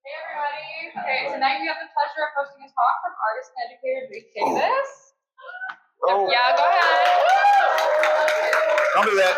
Hey everybody. Okay, tonight we have the pleasure of hosting a talk from artist and educator Rodrecas Davis. Oh. Yeah, go ahead. Don't do that.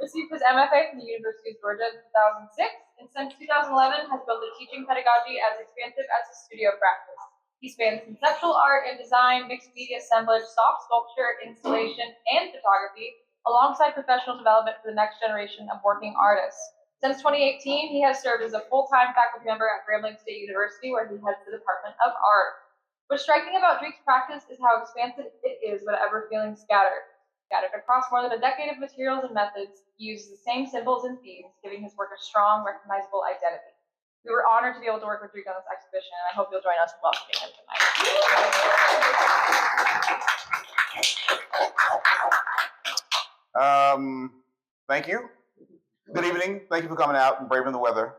Received his MFA from the University of Georgia in 2006, and since 2011 has built a teaching pedagogy as expansive as his studio practice. He spans conceptual art and design, mixed media assemblage, soft sculpture, installation, and photography, alongside professional development for the next generation of working artists. Since 2018, he has served as a full-time faculty member at Grambling State University, where he heads the Department of Art. What's striking about Drake's practice is how expansive it is whatever feeling scattered. Scattered across more than a decade of materials and methods, he uses the same symbols and themes, giving his work a strong, recognizable identity. We were honored to be able to work with Drake on this exhibition, and I hope you'll join us in welcoming him tonight. Thank you. Good evening. Thank you for coming out and braving the weather.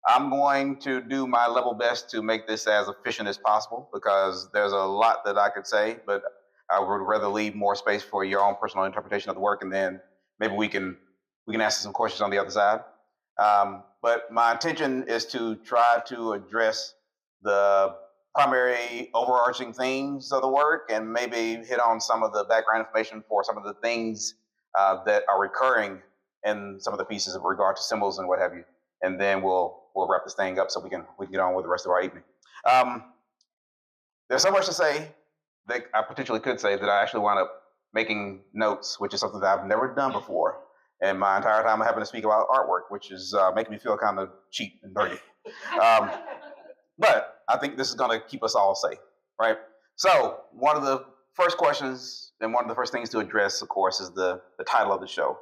I'm going to do my level best to make this as efficient as possible because there's a lot that I could say, but I would rather leave more space for your own personal interpretation of the work, and then maybe we can ask some questions on the other side. But my intention is to try to address the primary overarching themes of the work and maybe hit on some of the background information for some of the things that are recurring in some of the pieces in regard to symbols and what have you. And then we'll wrap this thing up so we can get on with the rest of our evening. There's so much to say that I potentially could say that I actually wound up making notes, which is something that I've never done before. And my entire time I'm having to speak about artwork, which is making me feel kind of cheap and dirty. But I think this is going to keep us all safe, right? So one of the first questions and one of the first things to address, of course, is the title of the show.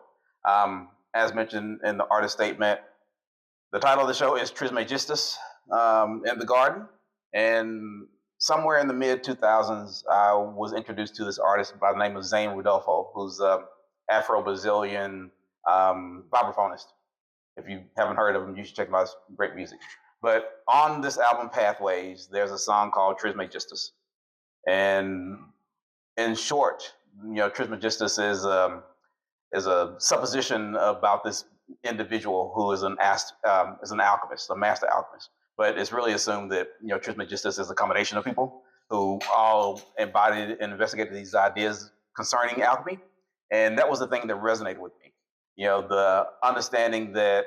As mentioned in the artist statement, the title of the show is Trismegistus in the Garden. And somewhere in the mid-2000s, I was introduced to this artist by the name of Zane Rudolfo, who's an Afro-Brazilian vibraphonist. If you haven't heard of him, you should check him out. It's great music. But on this album, Pathways, there's a song called Trismegistus. And in short, Trismegistus is a supposition about this individual who is an alchemist, a master alchemist. But it's really assumed that Trismegistus is a combination of people who all embodied and investigated these ideas concerning alchemy, and that was the thing that resonated with me. The understanding that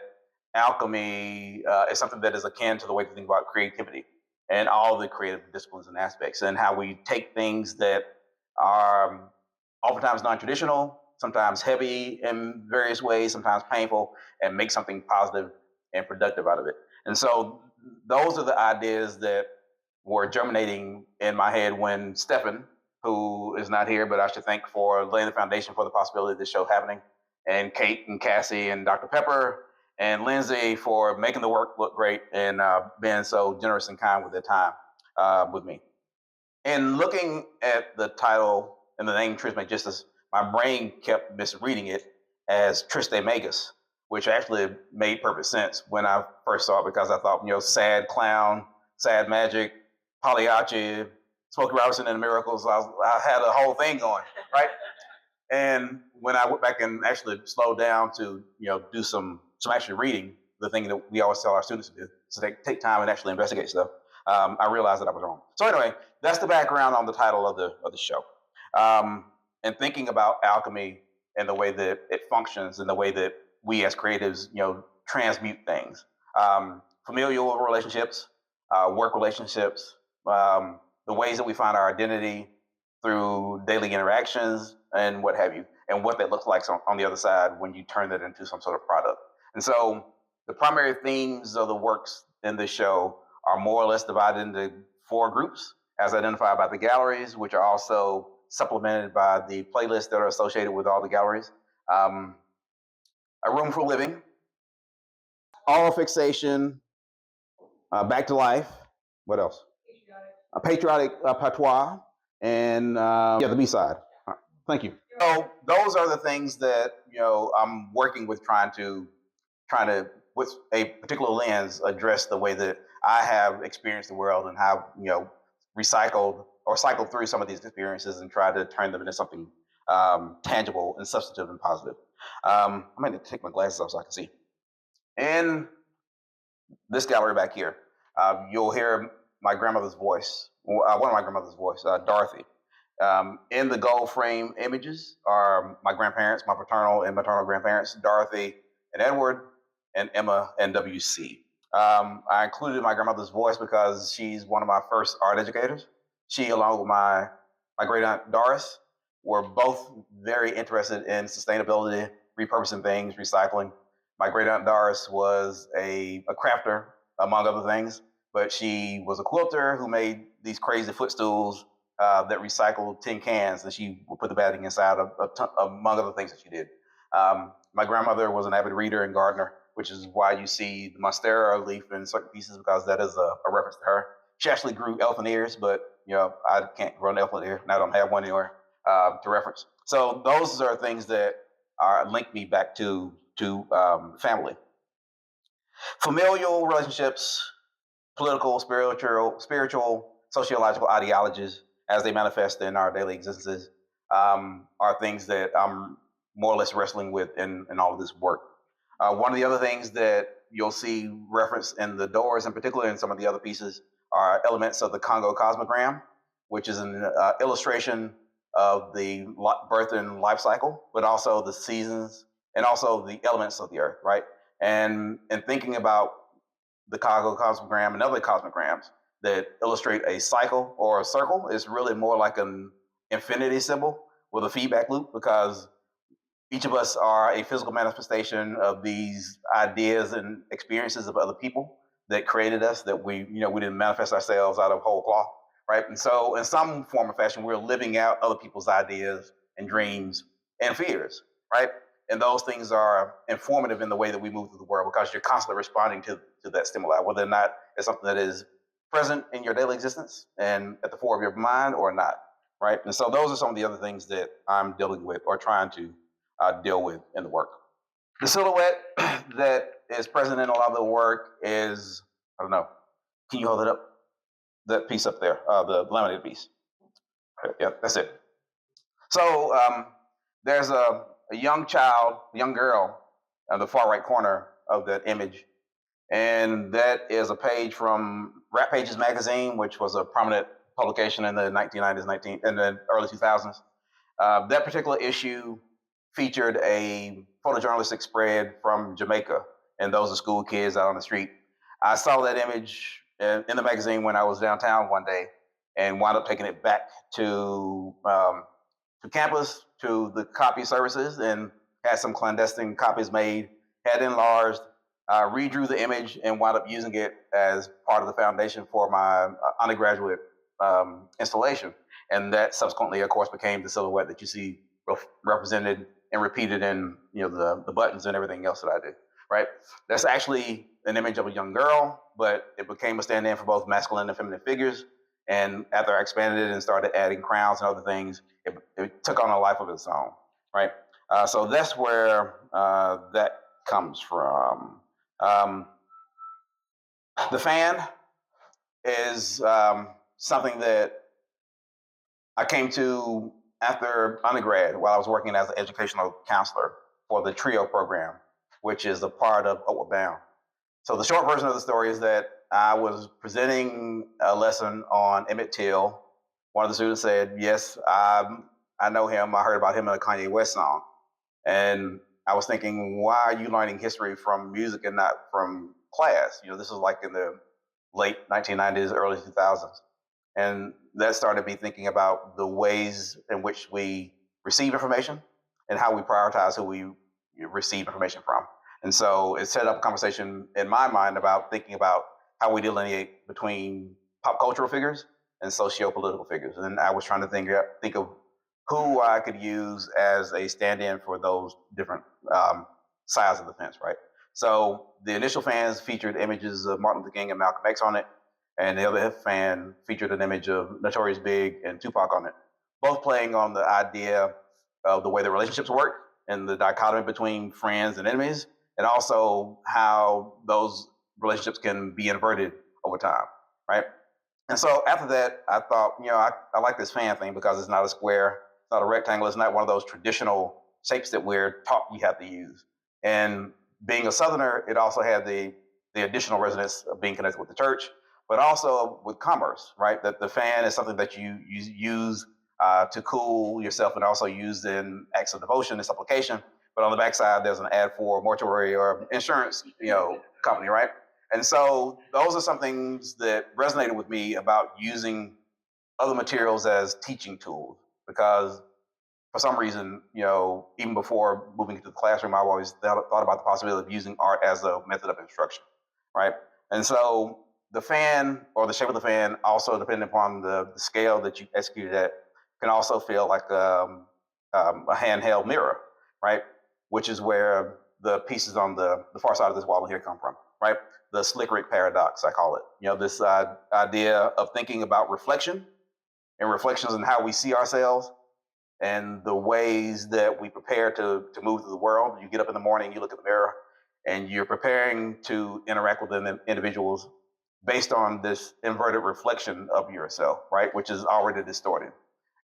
alchemy is something that is akin to the way to think about creativity and all the creative disciplines and aspects, and how we take things that are oftentimes non-traditional, sometimes heavy in various ways, sometimes painful, and make something positive and productive out of it. And so those are the ideas that were germinating in my head when Stephen, who is not here, but I should thank for laying the foundation for the possibility of this show happening, and Kate and Cassie and Dr. Pepper and Lindsay for making the work look great and being so generous and kind with their time with me. And looking at the title and the name Trismegistus, my brain kept misreading it as Trismegistus, which actually made perfect sense when I first saw it, because I thought, sad clown, sad magic, Pagliacci, Smokey Robinson and the Miracles. I had a whole thing going, right? And when I went back and actually slowed down to, do some actual reading, the thing that we always tell our students to do, so they take time and actually investigate stuff, I realized that I was wrong. So anyway, that's the background on the title of the show. And thinking about alchemy and the way that it functions and the way that we as creatives, transmute things. Familial relationships, work relationships, the ways that we find our identity through daily interactions and what have you, and what that looks like on the other side when you turn that into some sort of product. And so the primary themes of the works in this show are more or less divided into 4 groups, as identified by the galleries, which are also supplemented by the playlists that are associated with all the galleries. A Room for Living, Oral Fixation, Back to Life. What else? A Patriotic Patois, and the B-side. Thank you. So those are the things that I'm working with, trying to with a particular lens address the way that I have experienced the world and have recycled or cycled through some of these experiences and try to turn them into something tangible and substantive and positive. I might need to take my glasses off so I can see. In this gallery back here, you'll hear my grandmother's voice, one of my grandmother's voice, Dorothy. In the gold frame images are my grandparents, my paternal and maternal grandparents, Dorothy and Edward, and Emma and W.C. I included my grandmother's voice because she's one of my first art educators. She, along with my great aunt Doris, were both very interested in sustainability, repurposing things, recycling. My great aunt Doris was a crafter, among other things, but she was a quilter who made these crazy footstools that recycled tin cans, and she would put the batting inside among other things that she did. My grandmother was an avid reader and gardener, which is why you see the monstera leaf in certain pieces, because that is a reference to her. She actually grew elephant ears, but I can't grow an elephant ear, and I don't have one anywhere to reference. So those are things that are linked me back to family. Familial relationships, political, spiritual, sociological ideologies as they manifest in our daily existences are things that I'm more or less wrestling with in all of this work. One of the other things that you'll see referenced in the doors, in particular in some of the other pieces, are elements of the Congo cosmogram, which is an illustration of the birth and life cycle, but also the seasons and also the elements of the earth, right? And thinking about the Congo cosmogram and other cosmograms that illustrate a cycle or a circle is really more like an infinity symbol with a feedback loop, because each of us are a physical manifestation of these ideas and experiences of other people that created us, that we didn't manifest ourselves out of whole cloth, right? And so in some form or fashion, we're living out other people's ideas and dreams and fears, right? And those things are informative in the way that we move through the world, because you're constantly responding to that stimuli, whether or not it's something that is present in your daily existence and at the fore of your mind or not, right? And so those are some of the other things that I'm dealing with or trying to deal with in the work. The silhouette that is present in a lot of the work is, I don't know, can you hold it up? That piece up there, the laminated piece. Yeah, that's it. So there's a young child, a young girl in the far right corner of that image. And that is a page from Rap Pages magazine, which was a prominent publication in the 1990s, in the early 2000s. That particular issue featured a photojournalistic spread from Jamaica, and those are school kids out on the street. I saw that image in the magazine when I was downtown one day, and wound up taking it back to campus, to the copy services, and had some clandestine copies made, had enlarged, redrew the image, and wound up using it as part of the foundation for my undergraduate installation. And that subsequently, of course, became the silhouette that you see represented and repeated in the buttons and everything else that I do. Right? That's actually an image of a young girl, but it became a stand-in for both masculine and feminine figures. And after I expanded it and started adding crowns and other things, it took on a life of its own. Right? So that's where that comes from. The fan is something that I came to after undergrad, while I was working as an educational counselor for the TRIO program, which is a part of Outward Bound. So the short version of the story is that I was presenting a lesson on Emmett Till. One of the students said, yes, I know him. I heard about him in a Kanye West song. And I was thinking, why are you learning history from music and not from class? This is like in the late 1990s, early 2000s. And that started me thinking about the ways in which we receive information and how we prioritize who we receive information from. And so it set up a conversation in my mind about thinking about how we delineate between pop cultural figures and socio-political figures. And I was trying to think of who I could use as a stand-in for those different sides of the fence, right? So the initial fans featured images of Martin Luther King and Malcolm X on it, and the other fan featured an image of Notorious Big and Tupac on it, both playing on the idea of the way the relationships work and the dichotomy between friends and enemies, and also how those relationships can be inverted over time, right? And so after that, I thought, I like this fan thing because it's not a square, it's not a rectangle, it's not one of those traditional shapes that we're taught you have to use. And being a Southerner, it also had the additional resonance of being connected with the church, but also with commerce, right? That the fan is something that you use to cool yourself and also used in acts of devotion and supplication. But on the backside, there's an ad for a mortuary or insurance, company, right? And so those are some things that resonated with me about using other materials as teaching tools because for some reason, even before moving into the classroom, I've always thought about the possibility of using art as a method of instruction, right? And so the fan or the shape of the fan, also depending upon the scale that you execute it at, can also feel like a handheld mirror, right? Which is where the pieces on the far side of this wall here come from, right? The Slick-Rick paradox, I call it. This idea of thinking about reflection and reflections on how we see ourselves and the ways that we prepare to move through the world. You get up in the morning, you look in the mirror, and you're preparing to interact with individuals based on this inverted reflection of yourself, right? Which is already distorted.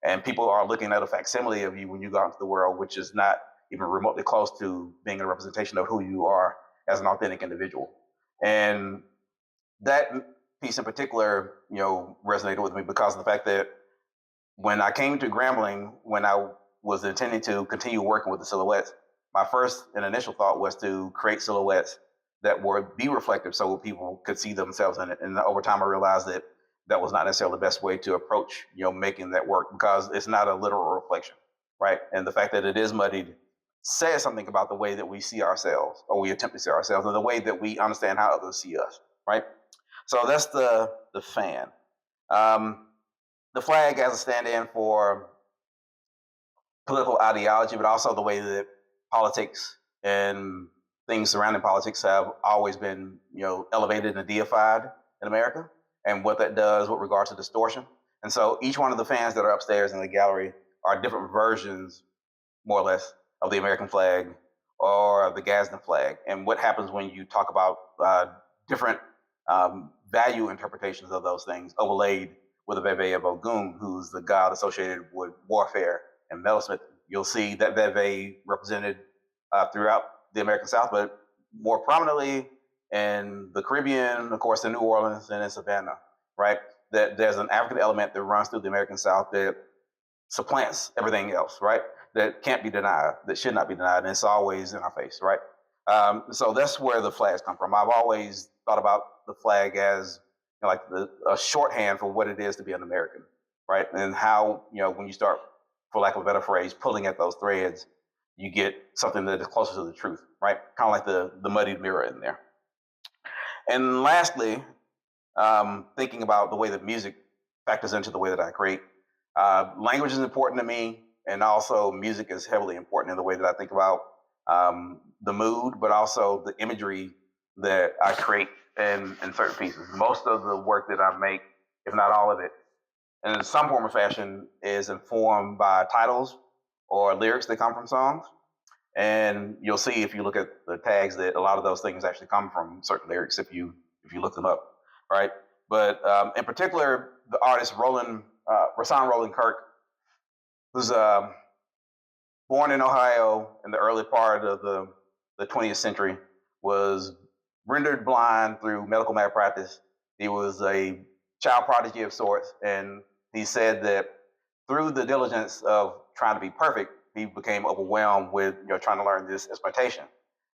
And people are looking at a facsimile of you when you go out into the world, which is not even remotely close to being a representation of who you are as an authentic individual. And that piece in particular, resonated with me because of the fact that when I came to Grambling, when I was intending to continue working with the silhouettes, my first and initial thought was to create silhouettes that would be reflective so people could see themselves in it. And over time, I realized that that was not necessarily the best way to approach, making that work because it's not a literal reflection, right? And the fact that it is muddied says something about the way that we see ourselves or we attempt to see ourselves and the way that we understand how others see us, right? So that's the fan. The flag as a stand-in for political ideology, but also the way that politics and things surrounding politics have always been, elevated and deified in America, and what that does with regard to distortion. And so each one of the fans that are upstairs in the gallery are different versions, more or less, of the American flag or the Gadsden flag. And what happens when you talk about different value interpretations of those things overlaid with a Veve of Ogun, who's the god associated with warfare and metalsmith. You'll see that Veve represented throughout the American South, but more prominently in the Caribbean, of course, in New Orleans and in Savannah, right? That there's an African element that runs through the American South that supplants everything else, right? That can't be denied, that should not be denied, and it's always in our face, right? So that's where the flags come from. I've always thought about the flag as like a shorthand for what it is to be an American, right? And how, when you start, for lack of a better phrase, pulling at those threads, you get something that is closer to the truth, right? Kind of like the muddied mirror in there. And lastly, thinking about the way that music factors into the way that I create. Language is important to me, and also music is heavily important in the way that I think about the mood, but also the imagery that I create in certain pieces. Most of the work that I make, if not all of it, in some form or fashion, is informed by titles or lyrics that come from songs. And you'll see if you look at the tags that a lot of those things actually come from certain lyrics if you look them up, right? But in particular, the artist Rahsaan Roland Kirk, who's born in Ohio in the early part of the 20th century, was rendered blind through medical malpractice. He was a child prodigy of sorts, and he said that through the diligence of trying to be perfect, he became overwhelmed with trying to learn this instrumentation.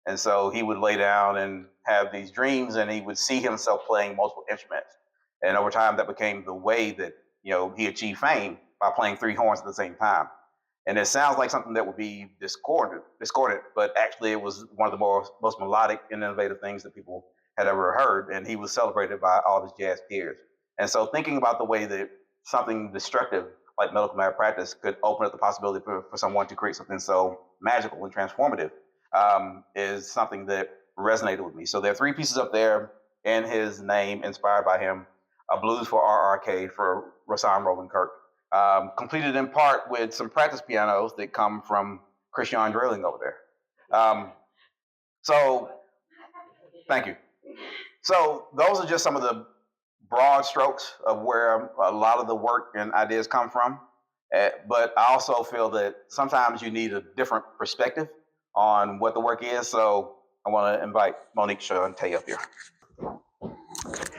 And so he would lay down and have these dreams, and he would see himself playing multiple instruments. And over time, that became the way that he achieved fame by playing three horns at the same time. And it sounds like something that would be discordant, but actually it was one of the most melodic and innovative things that people had ever heard. And he was celebrated by all his jazz peers. And so thinking about the way that something destructive like medical malpractice could open up the possibility for someone to create something so magical and transformative is something that resonated with me. So there are three pieces up there in his name, inspired by him: a blues for RRK for Rahsaan Roland Kirk, completed in part with some practice pianos that come from Christian Drilling over there. So thank you. So those are just some of the broad strokes of where a lot of the work and ideas come from. But I also feel that sometimes you need a different perspective on what the work is. So I want to invite Monique Shante up here.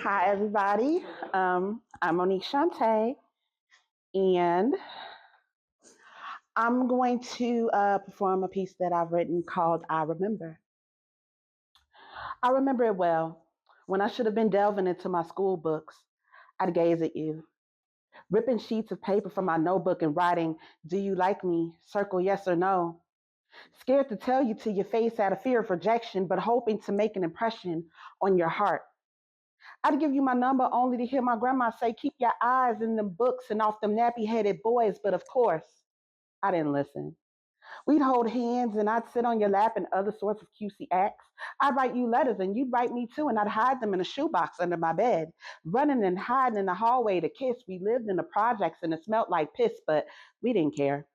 Hi, everybody. I'm Monique Shante, and I'm going to perform a piece that I've written called I Remember. I remember it well. When I should have been delving into my school books, I'd gaze at you, ripping sheets of paper from my notebook and writing, "Do you like me?" Circle yes or no. Scared to tell you to your face out of fear of rejection, but hoping to make an impression on your heart. I'd give you my number only to hear my grandma say, "Keep your eyes in them books and off them nappy-headed boys." But of course, I didn't listen. We'd hold hands and I'd sit on your lap and other sorts of cutesy acts. I'd write you letters and you'd write me too, and I'd hide them in a shoebox under my bed, running and hiding in the hallway to kiss. We lived in the projects and it smelled like piss, but we didn't care.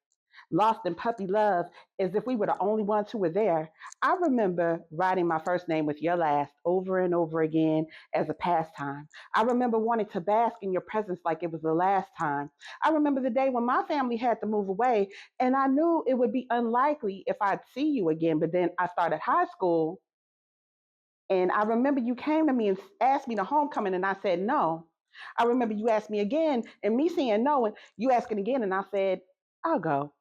Lost in puppy love, as if we were the only ones who were there. I remember writing my first name with your last over and over again as a pastime. I remember wanting to bask in your presence like it was the last time. I remember the day when my family had to move away, and I knew it would be unlikely if I'd see you again, but then I started high school, and I remember you came to me and asked me to homecoming, and I said no. I remember you asked me again, and me saying no, and you asking again, and I said, "I'll go."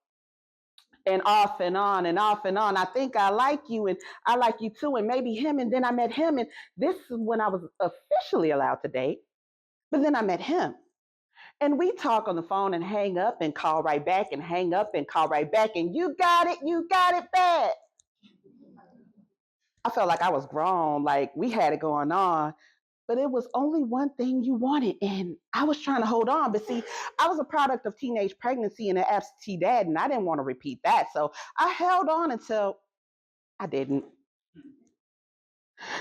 And off and on and off and on. I think I like you and I like you too, and maybe him. And then I met him, and this is when I was officially allowed to date. But then I met him. And we talk on the phone and hang up and call right back and hang up and call right back. And you got it bad. I felt like I was grown, like we had it going on. But it was only one thing you wanted, and I was trying to hold on. But see, I was a product of teenage pregnancy and an absentee dad, and I didn't want to repeat that. So I held on until I didn't.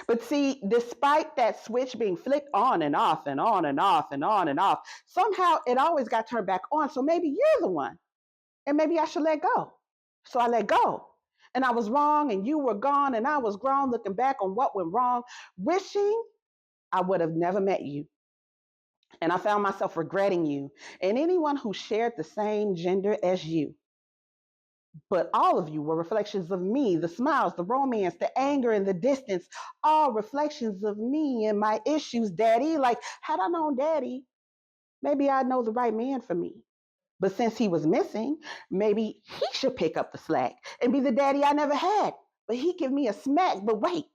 But see, despite that switch being flicked on and off and on and off and on and off, somehow it always got turned back on. So maybe you're the one, and maybe I should let go. So I let go. And I was wrong, and you were gone, and I was grown, looking back on what went wrong, wishing I would have never met you. And I found myself regretting you and anyone who shared the same gender as you. But all of you were reflections of me, the smiles, the romance, the anger, and the distance, all reflections of me and my issues, Daddy. Like, had I known Daddy, maybe I'd know the right man for me. But since he was missing, maybe he should pick up the slack and be the daddy I never had. But he'd give me a smack. But wait,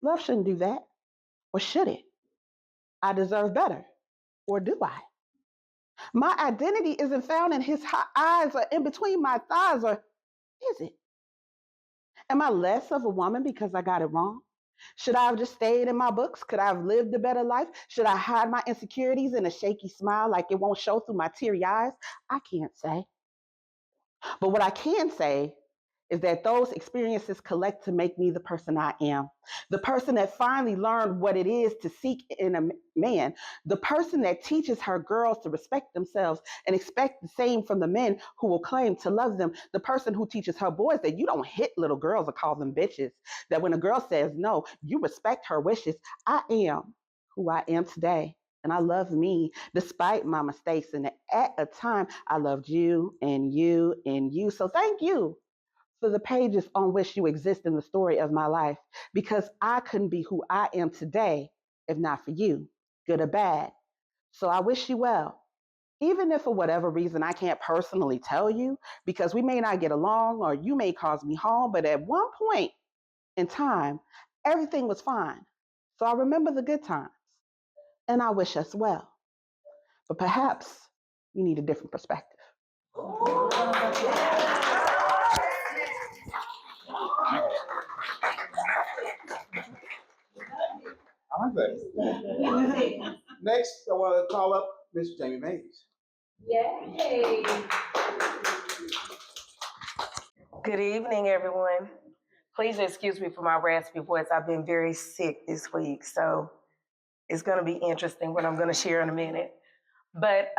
love shouldn't do that. Or should it? I deserve better. Or do I? My identity isn't found in his hot eyes or in between my thighs, or is it? Am I less of a woman because I got it wrong? Should I have just stayed in my books? Could I have lived a better life? Should I hide my insecurities in a shaky smile like it won't show through my teary eyes? I can't say. But what I can say is that those experiences collect to make me the person I am. The person that finally learned what it is to seek in a man. The person that teaches her girls to respect themselves and expect the same from the men who will claim to love them. The person who teaches her boys that you don't hit little girls or call them bitches. That when a girl says no, you respect her wishes. I am who I am today. And I love me despite my mistakes. And at a time, I loved you and you and you. So thank you for the pages on which you exist in the story of my life, because I couldn't be who I am today if not for you, good or bad. So I wish you well, even if for whatever reason I can't personally tell you, because we may not get along or you may cause me harm, but at one point in time, everything was fine. So I remember the good times and I wish us well. But perhaps you need a different perspective. I like that. Next, I want to call up Miss Jamie Mays. Yay! Good evening, everyone. Please excuse me for my raspy voice. I've been very sick this week, so it's going to be interesting what I'm going to share in a minute. But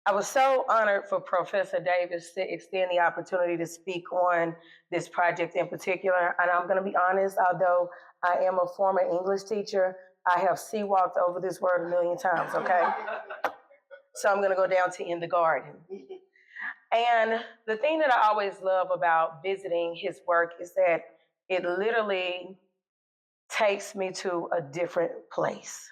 I was so honored for Professor Davis to extend the opportunity to speak on this project in particular. And I'm going to be honest, although I am a former English teacher, I have sea-walked over this word a million times, okay? So I'm going to go down to in the garden. And the thing that I always love about visiting his work is that it literally takes me to a different place.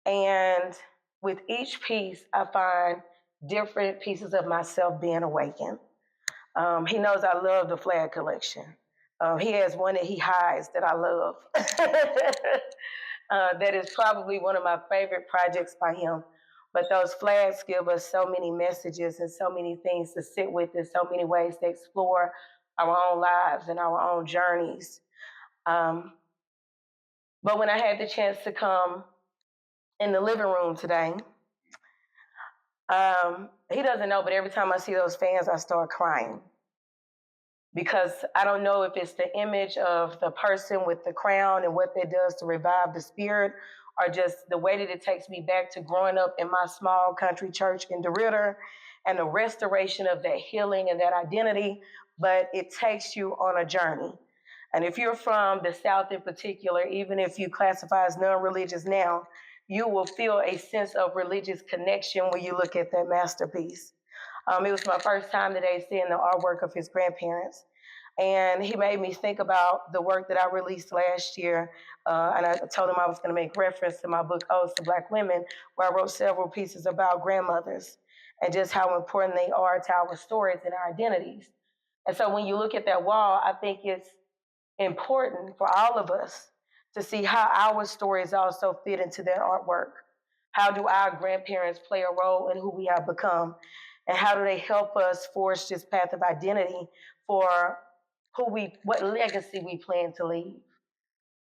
And with each piece, I find different pieces of myself being awakened. He knows I love the flag collection. He has one that he hides that I love. That is probably one of my favorite projects by him. But those flags give us so many messages and so many things to sit with and so many ways to explore our own lives and our own journeys. But when I had the chance to come in the living room today, he doesn't know, but every time I see those fans, I start crying. Because I don't know if it's the image of the person with the crown and what that does to revive the spirit, or just the way that it takes me back to growing up in my small country church in DeRidder and the restoration of that healing and that identity. But it takes you on a journey. And if you're from the South in particular, even if you classify as non-religious now, you will feel a sense of religious connection when you look at that masterpiece. It was my first time today seeing the artwork of his grandparents. And he made me think about the work that I released last year. And I told him I was going to make reference to my book, Odes to Black Women, where I wrote several pieces about grandmothers and just how important they are to our stories and our identities. And so when you look at that wall, I think it's important for all of us to see how our stories also fit into that artwork. How do our grandparents play a role in who we have become? And how do they help us forge this path of identity for what legacy we plan to leave?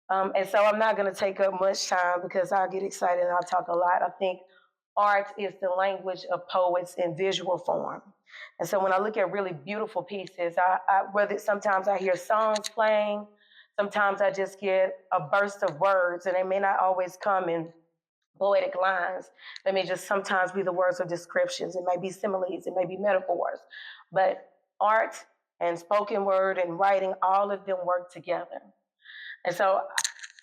And so I'm not going to take up much time because I'll get excited and I'll talk a lot. I think art is the language of poets in visual form. And so when I look at really beautiful pieces, whether sometimes I hear songs playing, sometimes I just get a burst of words, and they may not always come in poetic lines. They may just sometimes be the words of descriptions. It may be similes, it may be metaphors. But art and spoken word and writing, all of them work together. And so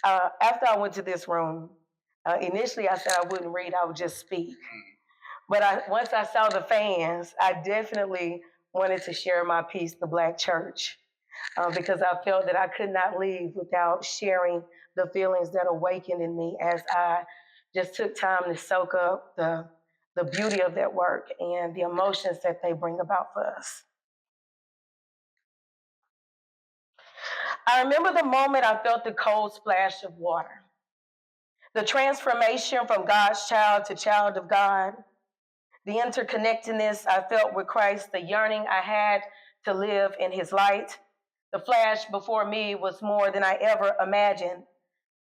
after I went to this room, initially I said I wouldn't read, I would just speak. But once I saw the fans, I definitely wanted to share my piece, The Black Church, because I felt that I could not leave without sharing the feelings that awakened in me as I just took time to soak up the beauty of that work and the emotions that they bring about for us. I remember the moment I felt the cold splash of water, the transformation from God's child to child of God, the interconnectedness I felt with Christ, the yearning I had to live in his light. The flash before me was more than I ever imagined,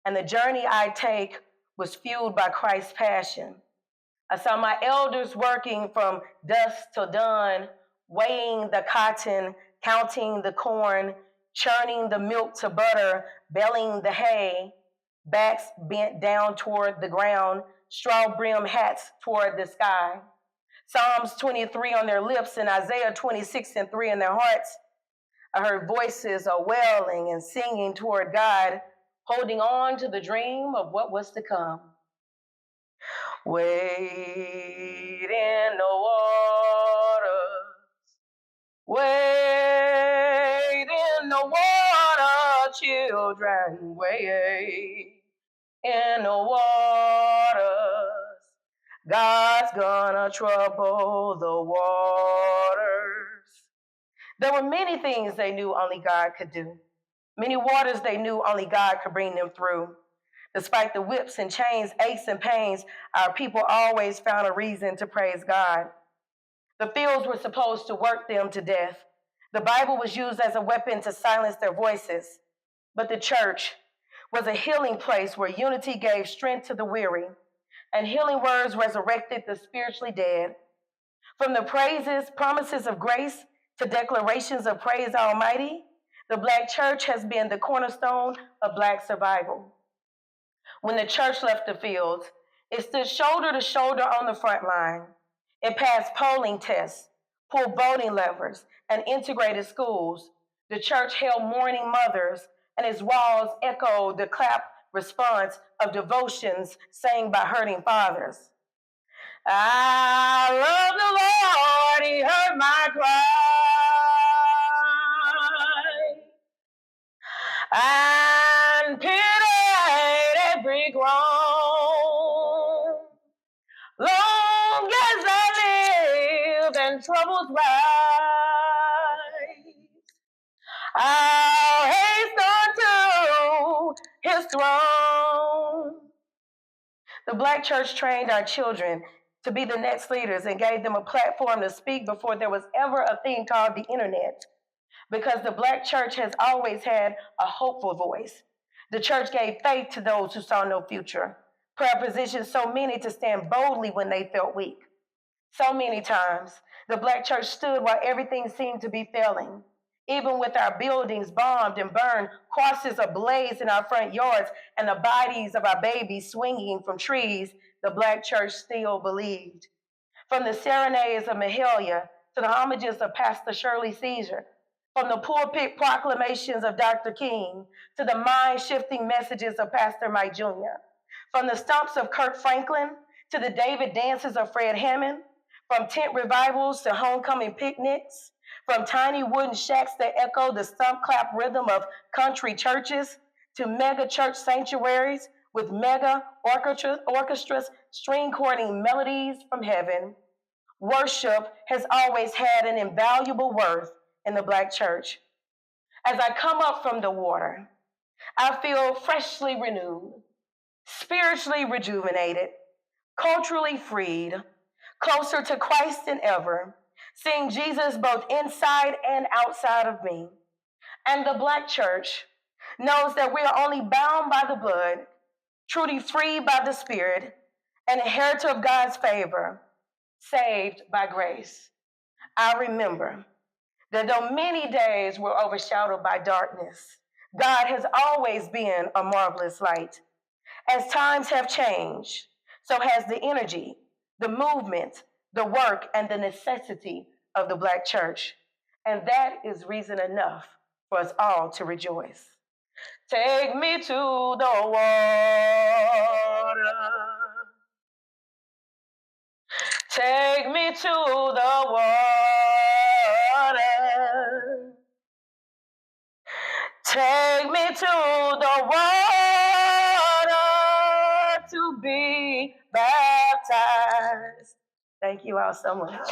and the journey I'd take was fueled by Christ's passion. I saw my elders working from dusk till dawn, weighing the cotton, counting the corn, churning the milk to butter, baling the hay, backs bent down toward the ground, straw-brimmed hats toward the sky. Psalms 23 on their lips and Isaiah 26:3 in their hearts. I heard voices wailing and singing toward God, holding on to the dream of what was to come. Wade in the waters, wade in the water, children, wade in the waters. God's gonna trouble the waters. There were many things they knew only God could do. Many waters they knew only God could bring them through. Despite the whips and chains, aches and pains, our people always found a reason to praise God. The fields were supposed to work them to death. The Bible was used as a weapon to silence their voices. But the church was a healing place where unity gave strength to the weary, and healing words resurrected the spiritually dead. From the praises, promises of grace, to declarations of praise Almighty, the Black church has been the cornerstone of Black survival. When the church left the fields, it stood shoulder to shoulder on the front line. It passed polling tests, pulled voting levers, and integrated schools. The church held mourning mothers, and its walls echoed the clap response of devotions sang by hurting fathers. I love the Lord, he heard my cry. troubles rise, I'll haste unto his throne. The Black church trained our children to be the next leaders and gave them a platform to speak before there was ever a thing called the internet. Because the Black church has always had a hopeful voice. The church gave faith to those who saw no future. Prayer positioned so many to stand boldly when they felt weak. So many times, the Black church stood while everything seemed to be failing. Even with our buildings bombed and burned, crosses ablaze in our front yards, and the bodies of our babies swinging from trees, the Black church still believed. From the serenades of Mahalia to the homages of Pastor Shirley Caesar, from the pulpit proclamations of Dr. King to the mind-shifting messages of Pastor Mike Jr., from the stomps of Kirk Franklin to the David dances of Fred Hammond, from tent revivals to homecoming picnics, from tiny wooden shacks that echo the stomp clap rhythm of country churches to mega church sanctuaries with mega orchestras string chording melodies from heaven, worship has always had an invaluable worth in the Black church. As I come up from the water, I feel freshly renewed, spiritually rejuvenated, culturally freed, closer to Christ than ever, seeing Jesus both inside and outside of me. And the Black church knows that we are only bound by the blood, truly free by the Spirit, an inheritor of God's favor, saved by grace. I remember that though many days were overshadowed by darkness, God has always been a marvelous light. As times have changed, so has the energy, the movement, the work, and the necessity of the Black church. And that is reason enough for us all to rejoice. Take me to the water. Take me to the water. Take me to the water to be baptized. Thank you all so much.